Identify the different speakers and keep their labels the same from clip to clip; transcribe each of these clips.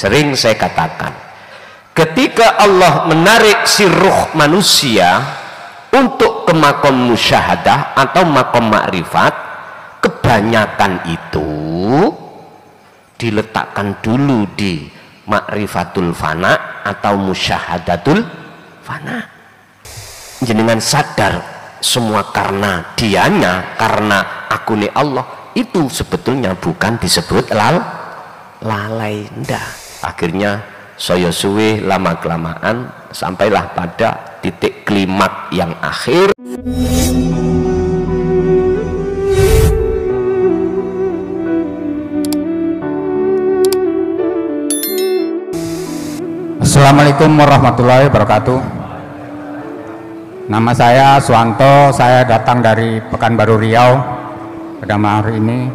Speaker 1: Sering saya katakan, ketika Allah menarik si ruh manusia untuk ke makom musyahadah atau makom makrifat, kebanyakan itu diletakkan dulu di makrifatul fana atau musyahadatul fana. Jenengan sadar semua karena dianya, karena akuni Allah, itu sebetulnya bukan disebut lalai, ndak. Akhirnya saya suwe lama kelamaan sampailah pada titik klimak yang akhir.
Speaker 2: Assalamualaikum warahmatullahi wabarakatuh. Nama saya Suwanto, saya datang dari Pekanbaru Riau pada malam hari ini.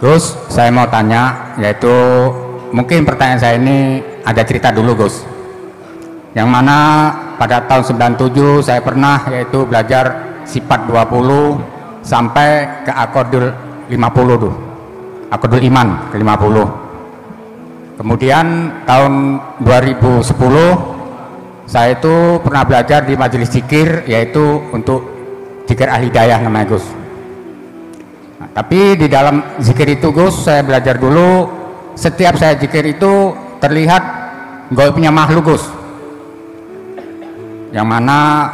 Speaker 2: Gus, saya mau tanya, yaitu mungkin pertanyaan saya ini ada cerita dulu, Gus. Yang mana pada tahun 97 saya pernah yaitu belajar sifat 20 sampai ke akordul 50 tuh. Akordul iman ke 50. Kemudian tahun 2010 saya itu pernah belajar di majelis zikir, yaitu untuk zikir ahli hidayah namanya, Gus. Nah, tapi di dalam zikir itu, Gus, saya belajar dulu, setiap saya zikir itu terlihat gaibnya makhluk, Gus, yang mana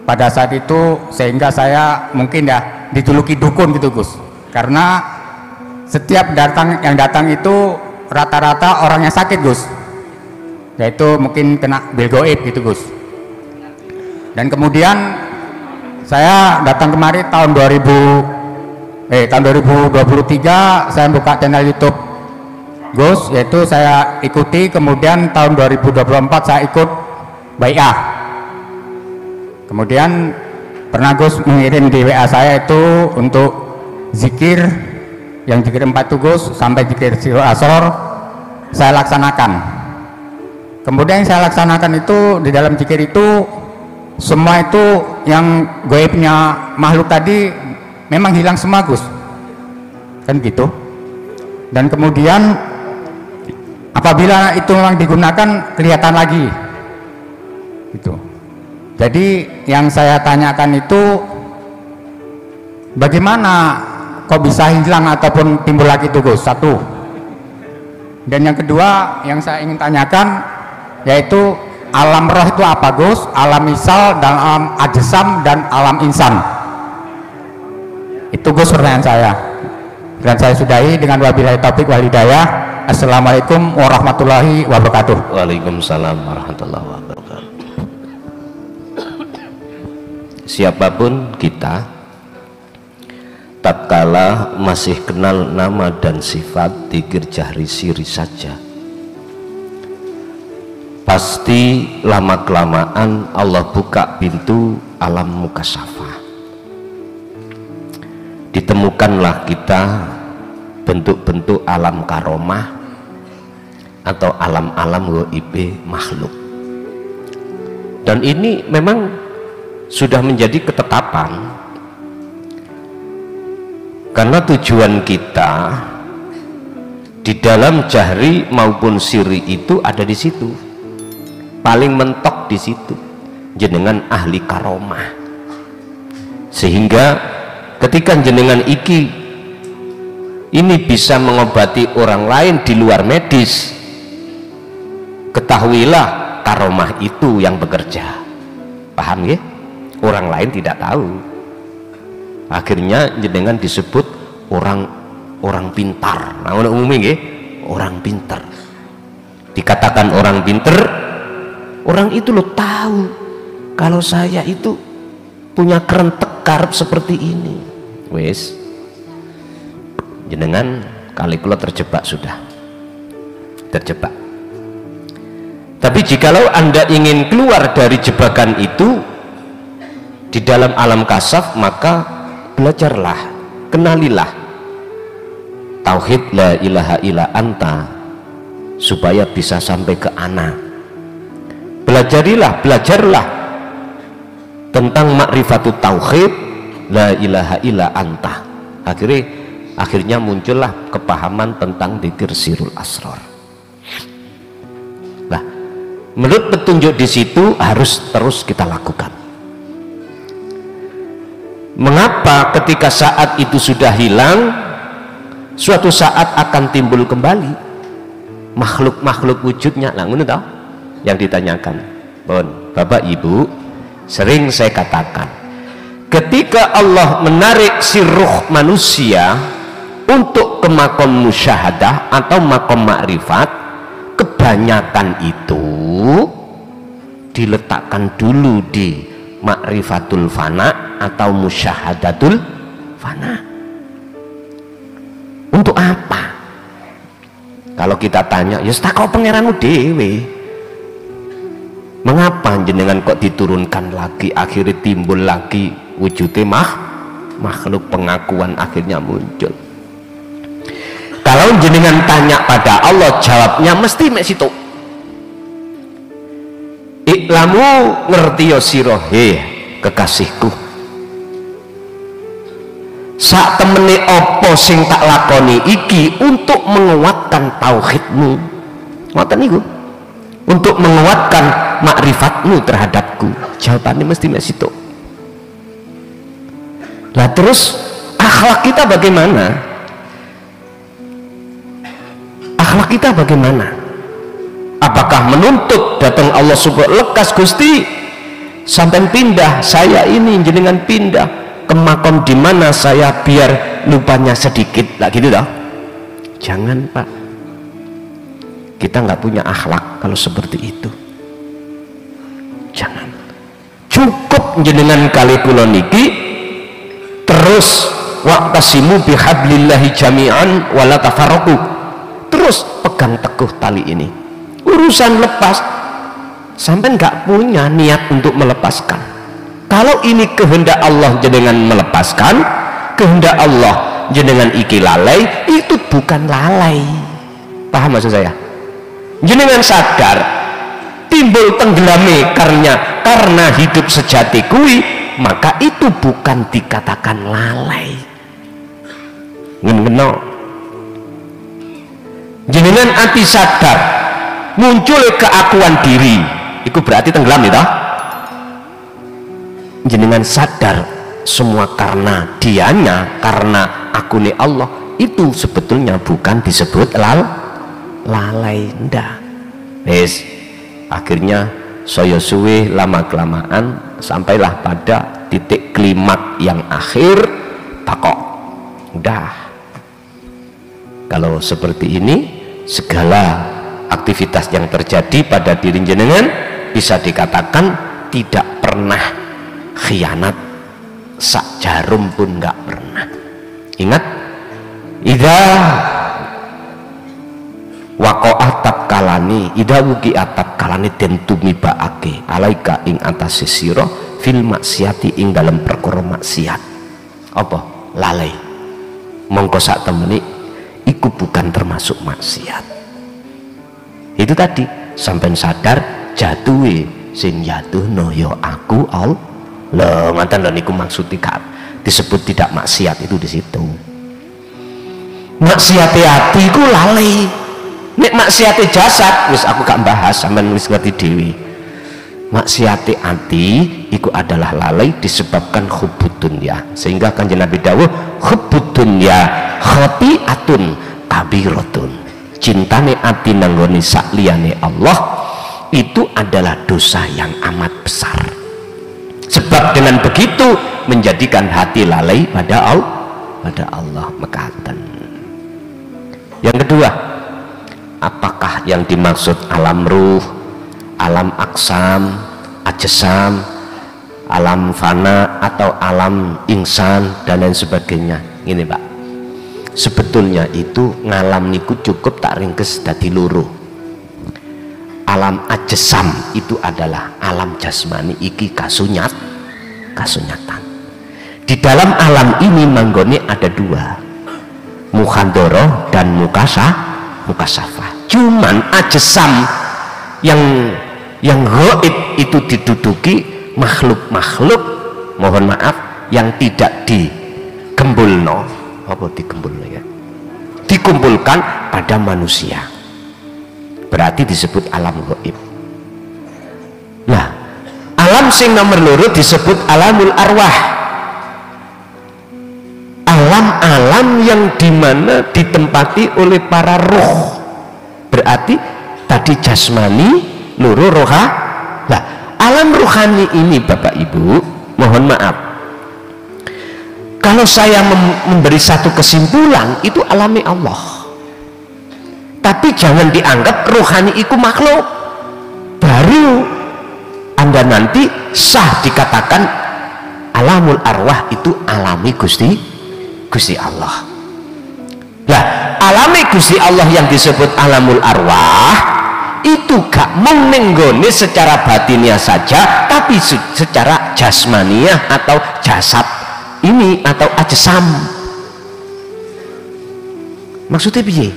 Speaker 2: pada saat itu sehingga saya mungkin ya dijuluki dukun gitu, Gus, karena setiap yang datang itu rata-rata orang yang sakit, Gus, yaitu mungkin kena bil gaib gitu, Gus. Dan kemudian saya datang kemari tahun 2023 saya buka channel YouTube, Gus, yaitu saya ikuti. Kemudian tahun 2024 saya ikut bai'ah. Kemudian pernah Gus mengirim di WA saya itu untuk zikir, yang zikir 4 itu, Gus, sampai zikir sirul asor saya laksanakan. Kemudian yang saya laksanakan itu di dalam zikir itu semua itu yang gaibnya makhluk tadi memang hilang semua, Gus, kan gitu. Dan kemudian apabila itu memang digunakan kelihatan lagi gitu. Jadi yang saya tanyakan itu bagaimana kok bisa hilang ataupun timbul lagi itu, Gus, satu. Dan yang kedua yang saya ingin tanyakan yaitu alam roh itu apa, Gus? Alam misal dan alam ajsam dan alam insan. Itu, Gus, pertanyaan saya. Dan saya sudahi dengan wabillahi taufik wal hidayah. Assalamualaikum warahmatullahi wabarakatuh.
Speaker 1: Waalaikumsalam warahmatullahi wabarakatuh. Siapapun kita, tatkala masih kenal nama dan sifat, dzikir jahri siri saja, pasti lama kelamaan Allah buka pintu alam mukasyafah. Ditemukanlah kita bentuk-bentuk alam karomah atau alam-alam gaib makhluk. Dan ini memang sudah menjadi ketetapan, karena tujuan kita di dalam jahri maupun siri itu ada di situ, paling mentok di situ, jenengan ahli karomah, sehingga ketika jenengan ini bisa mengobati orang lain di luar medis, ketahuilah karomah itu yang bekerja. Paham ya? Orang lain tidak tahu. Akhirnya jenengan disebut orang pintar. Nah, umumnya orang pintar. Dikatakan orang pintar, orang itu lo tahu kalau saya itu punya kerentek karep seperti ini. Wes, jenengan kali kula terjebak, sudah terjebak. Tapi jikalau Anda ingin keluar dari jebakan itu di dalam alam kasaf, maka belajarlah, kenalilah tauhid la ilaha illa anta supaya bisa sampai ke ana. Belajarlah tentang makrifatut tauhid la ilaha illa anta. Akhirnya akhirnya muncullah kepahaman tentang dzikir sirul asrar. Nah, menurut petunjuk di situ harus terus kita lakukan. Mengapa ketika saat itu sudah hilang, suatu saat akan timbul kembali makhluk-makhluk wujudnya? Lah ngono toh yang ditanyakan. Bon, Bapak Ibu, sering saya katakan, ketika Allah menarik si ruh manusia untuk ke makom musyahadah atau makom makrifat, kebanyakan itu diletakkan dulu di makrifatul fana atau musyahadatul fana. Untuk apa? Kalau kita tanya, ya takau pangeranmu dewe, mengapa jenengan kok diturunkan lagi, akhirnya timbul lagi wujudnya makhluk, pengakuan akhirnya muncul. Kalau jenengan tanya pada Allah, jawabnya mesti mek situ. Iklamu ngerti ya sira, kekasihku, sak temene apa sing tak lakoni iki untuk menguatkan tauhidmu, ngoten niku, untuk menguatkan makrifatmu terhadapku. Jawabannya mesti mek situ. Lah terus akhlak kita bagaimana? Akhlak kita bagaimana? Apakah menuntut datang Allah subhanahu lekas Gusti sampai pindah, saya ini jenengan pindah ke makom di mana saya biar lupanya sedikit lah gitu dah? Jangan Pak, kita nggak punya akhlak kalau seperti itu. Jangan, cukup jenengan kali kula niki terus waqtasimu bihablillahi jami'an wala tafarraqu, terus pegang teguh tali ini. Urusan lepas sampai nggak punya niat untuk melepaskan. Kalau ini kehendak Allah jenengan melepaskan, kehendak Allah jenengan iki lalai, itu bukan lalai. Paham maksud saya? Jenengan sadar timbul tenggelame karena hidup sejati kui, maka itu bukan dikatakan lalai. Ngeno jenengan anti sadar muncul keakuan diri, itu berarti tenggelam ya toh? Jenengan sadar semua karena dianya, karena akune Allah, itu sebetulnya bukan disebut lalai, ndak. Wes akhirnya saya suwe lama kelamaan sampailah pada titik klimak yang akhir, takok udah. Kalau seperti ini, segala aktivitas yang terjadi pada diri jenengan bisa dikatakan tidak pernah khianat, sak jarum pun nggak pernah. Ingat, idza waqa'at takalani, idza wuqi'at takalani den tumibaake alaika ing atase sira fil maksiati ing dalam perkara maksiat. Apa? Lalai. Mongko sak temeni iku bukan termasuk maksiat. Itu tadi sampai sadar jatuhe sing jatuhno ya aku Allah. Ngoten lho niku maksudnya disebut tidak maksiat itu di situ. Maksiate ati iku lalai. Nek maksiate jasad wis aku gak bahas, sampean wis ngerti dhewe. Maksiate ati iku adalah lalai disebabkan hubbud dunya. Sehingga Kanjeng Nabi dawuh hubbud dunya khati'atun kabiratun. Cintane ati nanggone sak liyane Allah itu adalah dosa yang amat besar. Sebab dengan begitu menjadikan hati lalai pada Allah mekaten. Yang kedua, apakah yang dimaksud alam ruh, alam aksam, ajsam, alam fana atau alam insan dan lain sebagainya? Ini Pak, sebetulnya itu ngalam niku cukup tak ringkes dadi loro. Alam ajsam itu adalah alam jasmani, iki kasunyatan. Di dalam alam ini manggone ada dua, mukhandoroh dan mukasafah. Cuman ajsam yang gaib itu diduduki makhluk-makhluk, mohon maaf, yang tidak digembulno, apa dikumpulkan? Dikumpulkan pada manusia, berarti disebut alam gaib. Nah, alam sing nomor loro disebut alamul arwah, alam-alam yang dimana ditempati oleh para roh. Berarti tadi jasmani, loro roha. Nah, alam rohani ini Bapak Ibu, mohon maaf, kalau saya memberi satu kesimpulan, itu alami Allah. Tapi jangan dianggap rohani itu makhluk, baru Anda nanti sah dikatakan alamul arwah itu alami Gusti Allah. Nah, alami Gusti Allah yang disebut alamul arwah itu gak mung nenggone secara batinnya saja, tapi secara jasmaniah atau jasad ini atau ajsam. Maksudnya piye?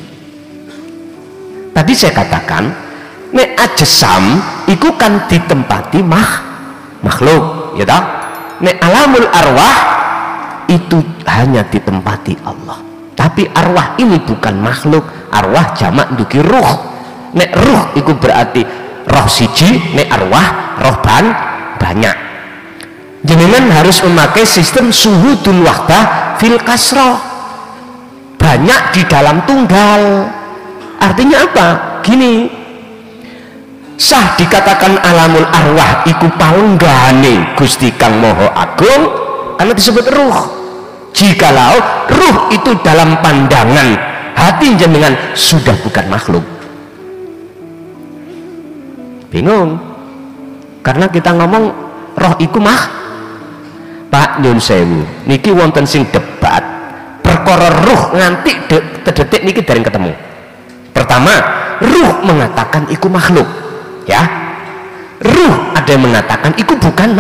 Speaker 1: Tadi saya katakan nek ajsam itu kan ditempati makhluk, ya toh? Nek alamul arwah itu hanya ditempati Allah. Tapi arwah ini bukan makhluk, arwah jamak duki ruh. Nek ruh itu berarti roh siji, nek arwah roh banyak. Jenengan harus memakai sistem suhudul wahdah fil kasroh, banyak di dalam tunggal. Artinya apa? Gini, sah dikatakan alamul arwah iku palenggane Gusti Kang Moho Agung karena disebut ruh. Jikalau ruh itu dalam pandangan hati jenengan sudah bukan makhluk. Bingung, karena kita ngomong roh iku Pak nyun sewu niki wonten sing debat perkara ruh nganti detik niki dereng ketemu. Pertama, ruh mengatakan iku makhluk, ya. Ruh ada yang mengatakan iku bukan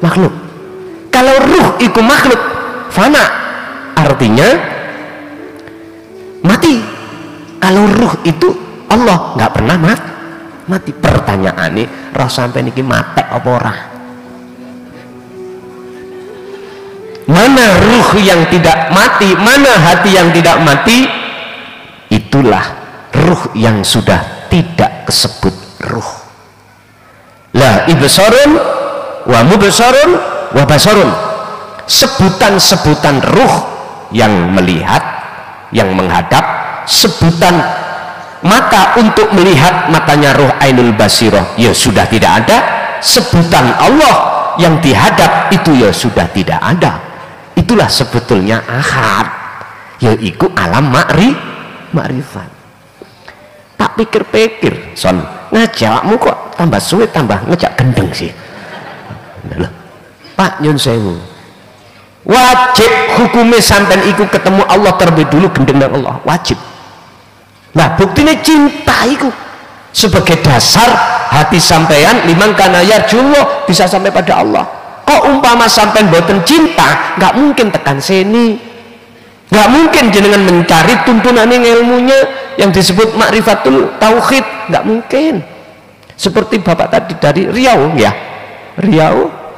Speaker 1: makhluk. Kalau ruh iku makhluk, fana, artinya mati. Kalau ruh itu Allah nggak pernah mati. Pertanyaannya, roh sampai niki mati apa ora? Mana ruh yang tidak mati, mana hati yang tidak mati? Itulah ruh yang sudah tidak kesebut ruh. La ibsarun wa mubsarun wa basarun, sebutan-sebutan ruh yang melihat, yang menghadap, sebutan mata untuk melihat, matanya ruh ainul basirah ya sudah tidak ada. Sebutan Allah yang dihadap itu ya sudah tidak ada. Itulah sebetulnya ahad, yaitu alam makrifat. Tak pikir-pikir son ngajakmu kok tambah suwe tambah ngejak gendeng sih. Pak nyun sewu, wajib hukumnya sampai iku ketemu Allah terlebih dulu, gendeng dengan Allah wajib. Nah buktinya cinta itu sebagai dasar hati sampean, liman kana yarjullah, bisa sampai pada Allah. Kok umpama sampean boten cinta, nggak mungkin tekan sini, nggak mungkin jenengan mencari tuntunan ilmunya yang disebut ma'rifatul tauhid, nggak mungkin. Seperti bapak tadi dari Riau, ya Riau